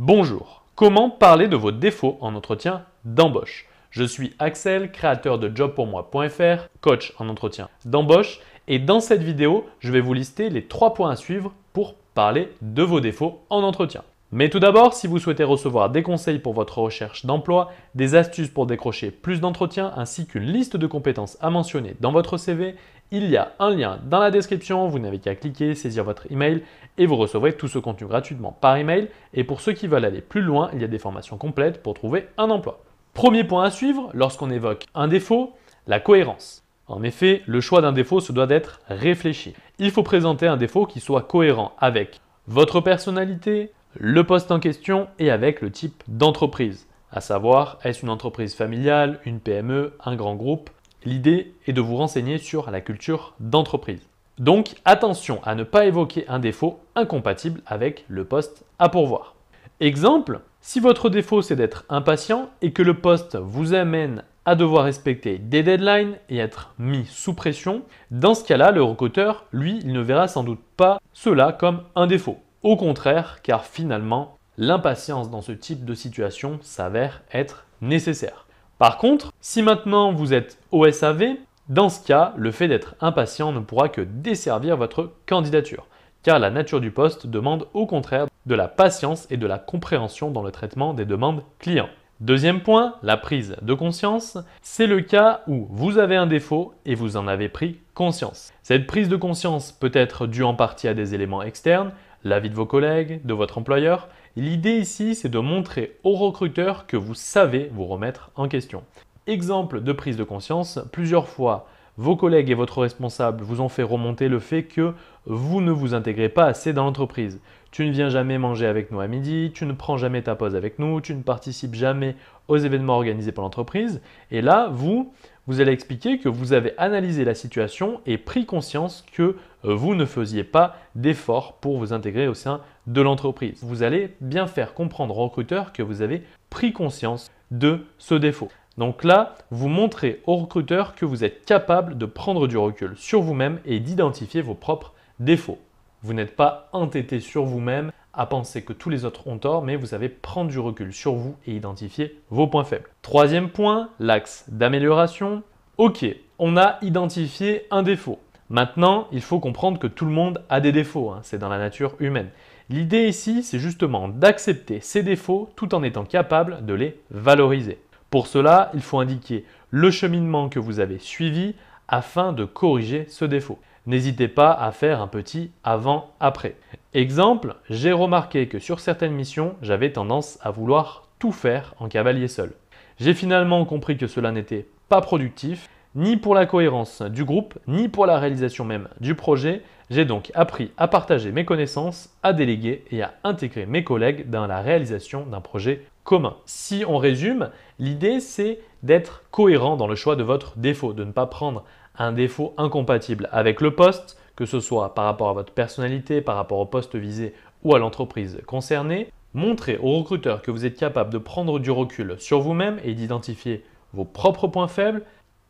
Bonjour, comment parler de vos défauts en entretien d'embauche? Je suis Axel, créateur de jobpourmoi.fr, coach en entretien d'embauche et dans cette vidéo, je vais vous lister les 3 points à suivre pour parler de vos défauts en entretien. Mais tout d'abord, si vous souhaitez recevoir des conseils pour votre recherche d'emploi, des astuces pour décrocher plus d'entretiens ainsi qu'une liste de compétences à mentionner dans votre CV, il y a un lien dans la description, vous n'avez qu'à cliquer, saisir votre email et vous recevrez tout ce contenu gratuitement par email. Et pour ceux qui veulent aller plus loin, il y a des formations complètes pour trouver un emploi. Premier point à suivre lorsqu'on évoque un défaut, la cohérence. En effet, le choix d'un défaut se doit d'être réfléchi. Il faut présenter un défaut qui soit cohérent avec votre personnalité, le poste en question et avec le type d'entreprise. À savoir, est-ce une entreprise familiale, une PME, un grand groupe? L'idée est de vous renseigner sur la culture d'entreprise. Donc attention à ne pas évoquer un défaut incompatible avec le poste à pourvoir. Exemple, si votre défaut c'est d'être impatient et que le poste vous amène à devoir respecter des deadlines et être mis sous pression, dans ce cas-là, le recruteur, lui, il ne verra sans doute pas cela comme un défaut. Au contraire, car finalement, l'impatience dans ce type de situation s'avère être nécessaire. Par contre, si maintenant vous êtes au SAV, dans ce cas, le fait d'être impatient ne pourra que desservir votre candidature, car la nature du poste demande au contraire de la patience et de la compréhension dans le traitement des demandes clients. Deuxième point, la prise de conscience. C'est le cas où vous avez un défaut et vous en avez pris conscience. Cette prise de conscience peut être due en partie à des éléments externes, l'avis de vos collègues, de votre employeur. L'idée ici, c'est de montrer au recruteur que vous savez vous remettre en question. Exemple de prise de conscience, plusieurs fois, vos collègues et votre responsable vous ont fait remonter le fait que vous ne vous intégrez pas assez dans l'entreprise. Tu ne viens jamais manger avec nous à midi, tu ne prends jamais ta pause avec nous, tu ne participes jamais aux événements organisés par l'entreprise. Et là, vous allez expliquer que vous avez analysé la situation et pris conscience que vous ne faisiez pas d'efforts pour vous intégrer au sein de l'entreprise. Vous allez bien faire comprendre au recruteur que vous avez pris conscience de ce défaut. Donc là, vous montrez au recruteur que vous êtes capable de prendre du recul sur vous-même et d'identifier vos propres défauts. Vous n'êtes pas entêté sur vous-même à penser que tous les autres ont tort, mais vous savez prendre du recul sur vous et identifier vos points faibles. Troisième point, l'axe d'amélioration. Ok, on a identifié un défaut. Maintenant, il faut comprendre que tout le monde a des défauts, c'est dans la nature humaine. L'idée ici, c'est justement d'accepter ces défauts tout en étant capable de les valoriser. Pour cela, il faut indiquer le cheminement que vous avez suivi afin de corriger ce défaut. N'hésitez pas à faire un petit avant-après. Exemple, j'ai remarqué que sur certaines missions, j'avais tendance à vouloir tout faire en cavalier seul. J'ai finalement compris que cela n'était pas productif, ni pour la cohérence du groupe, ni pour la réalisation même du projet. J'ai donc appris à partager mes connaissances, à déléguer et à intégrer mes collègues dans la réalisation d'un projet commun. Si on résume, l'idée c'est d'être cohérent dans le choix de votre défaut, de ne pas prendre un défaut incompatible avec le poste, que ce soit par rapport à votre personnalité, par rapport au poste visé ou à l'entreprise concernée. Montrez au recruteur que vous êtes capable de prendre du recul sur vous-même et d'identifier vos propres points faibles,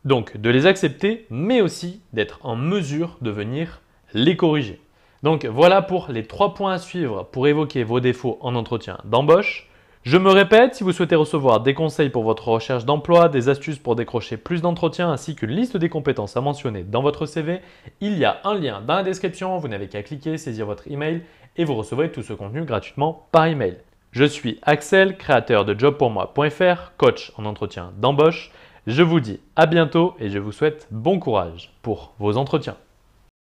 donc de les accepter, mais aussi d'être en mesure de venir les corriger. Donc voilà pour les 3 points à suivre pour évoquer vos défauts en entretien d'embauche. Je me répète, si vous souhaitez recevoir des conseils pour votre recherche d'emploi, des astuces pour décrocher plus d'entretiens ainsi qu'une liste des compétences à mentionner dans votre CV, il y a un lien dans la description, vous n'avez qu'à cliquer, saisir votre email et vous recevrez tout ce contenu gratuitement par email. Je suis Axel, créateur de jobpourmoi.fr, coach en entretien d'embauche. Je vous dis à bientôt et je vous souhaite bon courage pour vos entretiens.